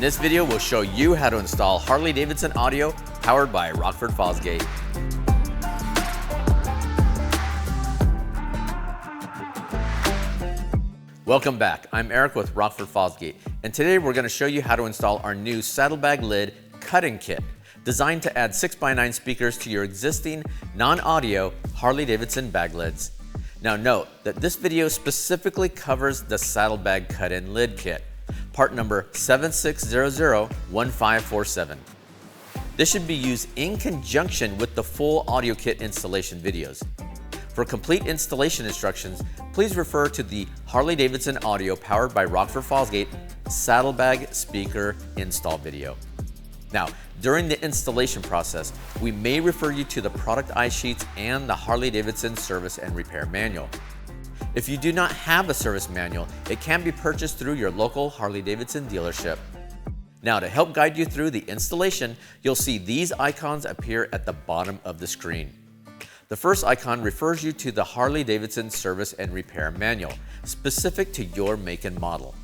this video, we'll show you how to install Harley-Davidson audio powered by Rockford Fosgate. Welcome back. I'm Eric with Rockford Fosgate, and today we're going to show you how to install our new Saddlebag Lid Cut-In Kit, designed to add 6x9 speakers to your existing non-audio Harley-Davidson bag lids. Now note that this video specifically covers the Saddlebag Cut-In Lid Kit, part number 76001547. This should be used in conjunction with the full audio kit installation videos. For complete installation instructions, please refer to the Harley-Davidson audio powered by Rockford Fosgate Saddlebag Speaker install video. Now, during the installation process, we may refer you to the product iSheets and the Harley-Davidson service and repair manual. If you do not have a service manual, it can be purchased through your local Harley-Davidson dealership. Now, to help guide you through the installation, you'll see these icons appear at the bottom of the screen. The first icon refers you to the Harley-Davidson service and repair manual, specific to your make and model.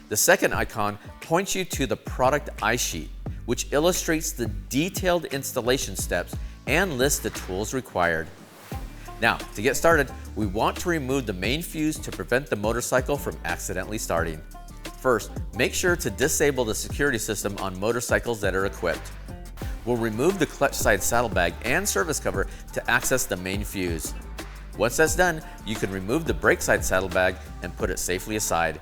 The second icon points you to the product iSheet, which illustrates the detailed installation steps and lists the tools required. Now, to get started, we want to remove the main fuse to prevent the motorcycle from accidentally starting. First, make sure to disable the security system on motorcycles that are equipped. We'll remove the clutch side saddlebag and service cover to access the main fuse. Once that's done, you can remove the brake side saddlebag and put it safely aside.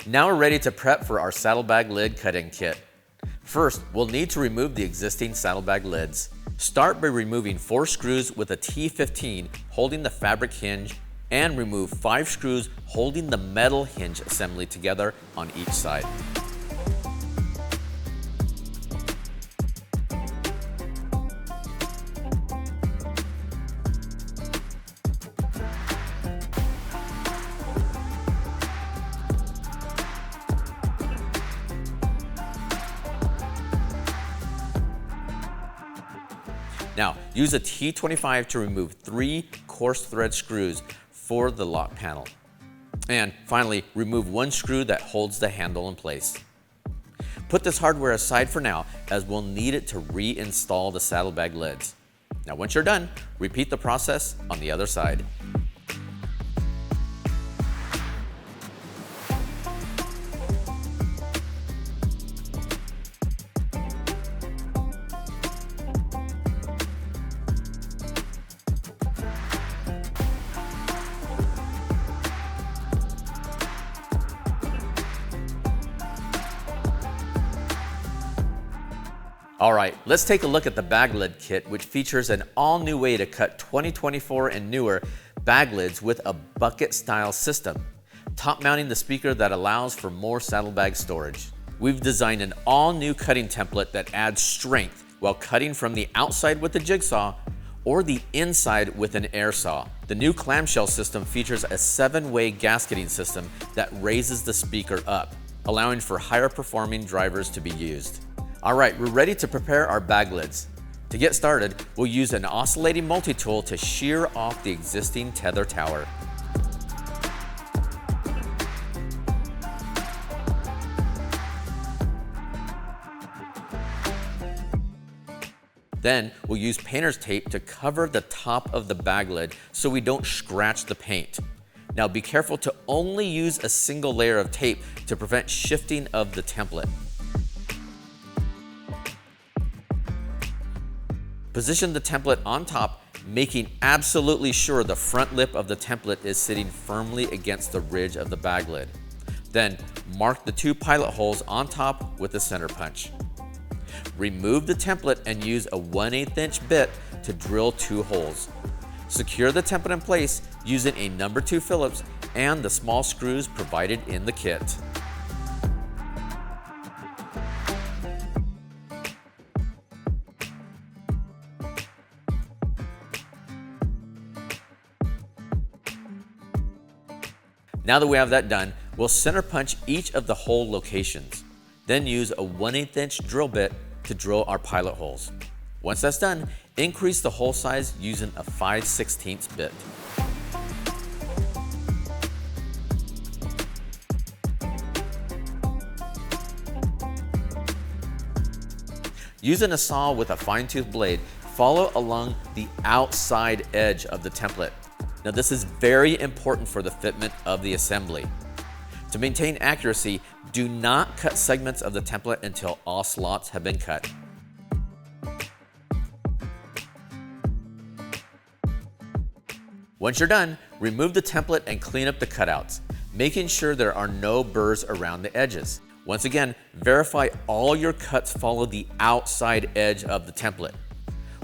Now we're ready to prep for our Saddlebag Lid Cut-In Kit. First, we'll need to remove the existing saddlebag lids. Start by removing 4 screws with a T15 holding the fabric hinge, and remove 5 screws holding the metal hinge assembly together on each side. Now, use a T25 to remove 3 coarse thread screws for the lock panel. And finally, remove 1 screw that holds the handle in place. Put this hardware aside for now, as we'll need it to reinstall the saddlebag lids. Now, once you're done, repeat the process on the other side. All right, let's take a look at the bag lid kit, which features an all-new way to cut 2024 and newer bag lids with a bucket style system, top mounting the speaker that allows for more saddlebag storage. We've designed an all-new cutting template that adds strength while cutting from the outside with a jigsaw or the inside with an air saw. The new clamshell system features a 7-way gasketing system that raises the speaker up, allowing for higher performing drivers to be used. All right, we're ready to prepare our bag lids. To get started, we'll use an oscillating multi-tool to shear off the existing tether tower. Then we'll use painter's tape to cover the top of the bag lid so we don't scratch the paint. Now be careful to only use a single layer of tape to prevent shifting of the template. Position the template on top, making absolutely sure the front lip of the template is sitting firmly against the ridge of the bag lid. Then mark the 2 pilot holes on top with a center punch. Remove the template and use a 1/8 inch bit to drill 2 holes. Secure the template in place using a No. 2 Phillips and the small screws provided in the kit. Now that we have that done, we'll center punch each of the hole locations. Then use a 1/8 inch drill bit to drill our pilot holes. Once that's done, increase the hole size using a 5/16 bit. Using a saw with a fine-tooth blade, follow along the outside edge of the template. Now this is very important for the fitment of the assembly. To maintain accuracy, do not cut segments of the template until all slots have been cut. Once you're done, remove the template and clean up the cutouts, making sure there are no burrs around the edges. Once again, verify all your cuts follow the outside edge of the template.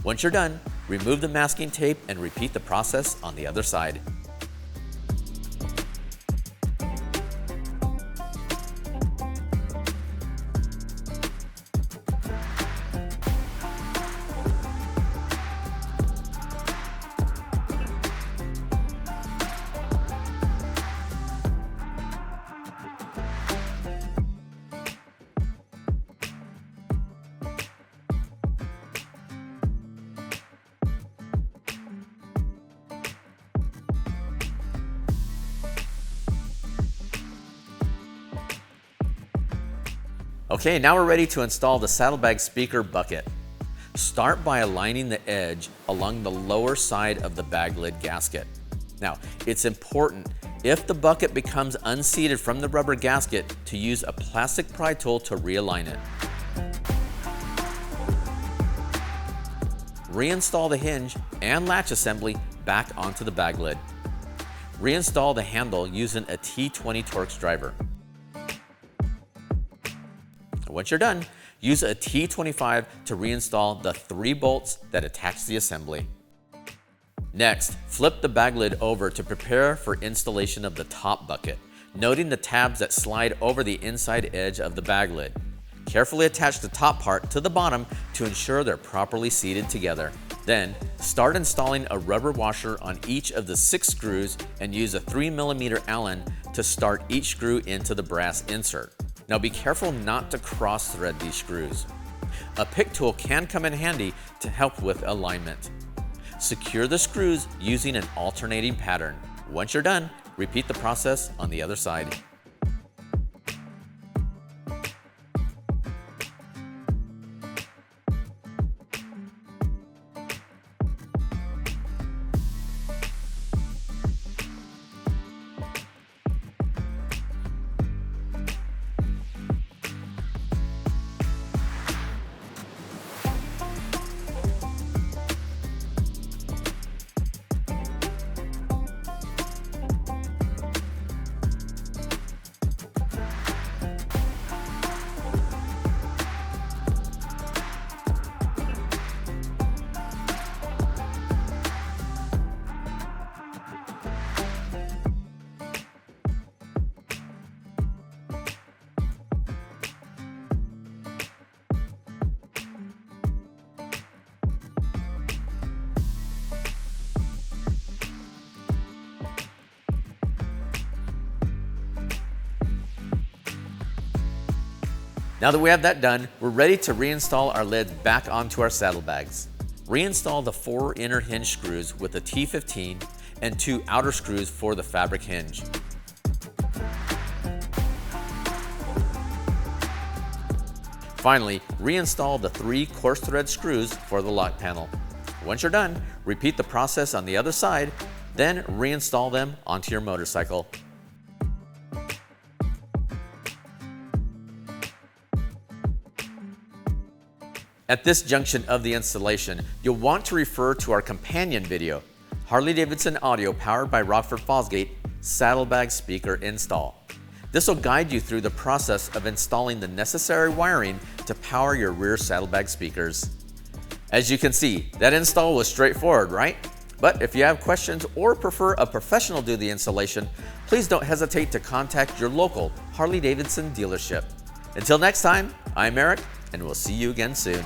Once you're done, remove the masking tape and repeat the process on the other side. Okay, now we're ready to install the saddlebag speaker bucket. Start by aligning the edge along the lower side of the bag lid gasket. Now, it's important, if the bucket becomes unseated from the rubber gasket, to use a plastic pry tool to realign it. Reinstall the hinge and latch assembly back onto the bag lid. Reinstall the handle using a T20 Torx driver. Once you're done, use a T25 to reinstall the 3 bolts that attach the assembly. Next, flip the bag lid over to prepare for installation of the top bucket, noting the tabs that slide over the inside edge of the bag lid. Carefully attach the top part to the bottom to ensure they're properly seated together. Then, start installing a rubber washer on each of the 6 screws and use a 3mm Allen to start each screw into the brass insert. Now be careful not to cross thread these screws. A pick tool can come in handy to help with alignment. Secure the screws using an alternating pattern. Once you're done, repeat the process on the other side. Now that we have that done, we're ready to reinstall our lids back onto our saddlebags. Reinstall the 4 inner hinge screws with a T15 and 2 outer screws for the fabric hinge. Finally, reinstall the 3 coarse thread screws for the lock panel. Once you're done, repeat the process on the other side, then reinstall them onto your motorcycle. At this junction of the installation, you'll want to refer to our companion video, Harley-Davidson audio powered by Rockford Fosgate Saddlebag Speaker Install. This will guide you through the process of installing the necessary wiring to power your rear saddlebag speakers. As you can see, that install was straightforward, right? But if you have questions or prefer a professional do the installation, please don't hesitate to contact your local Harley-Davidson dealership. Until next time, I'm Eric, and we'll see you again soon.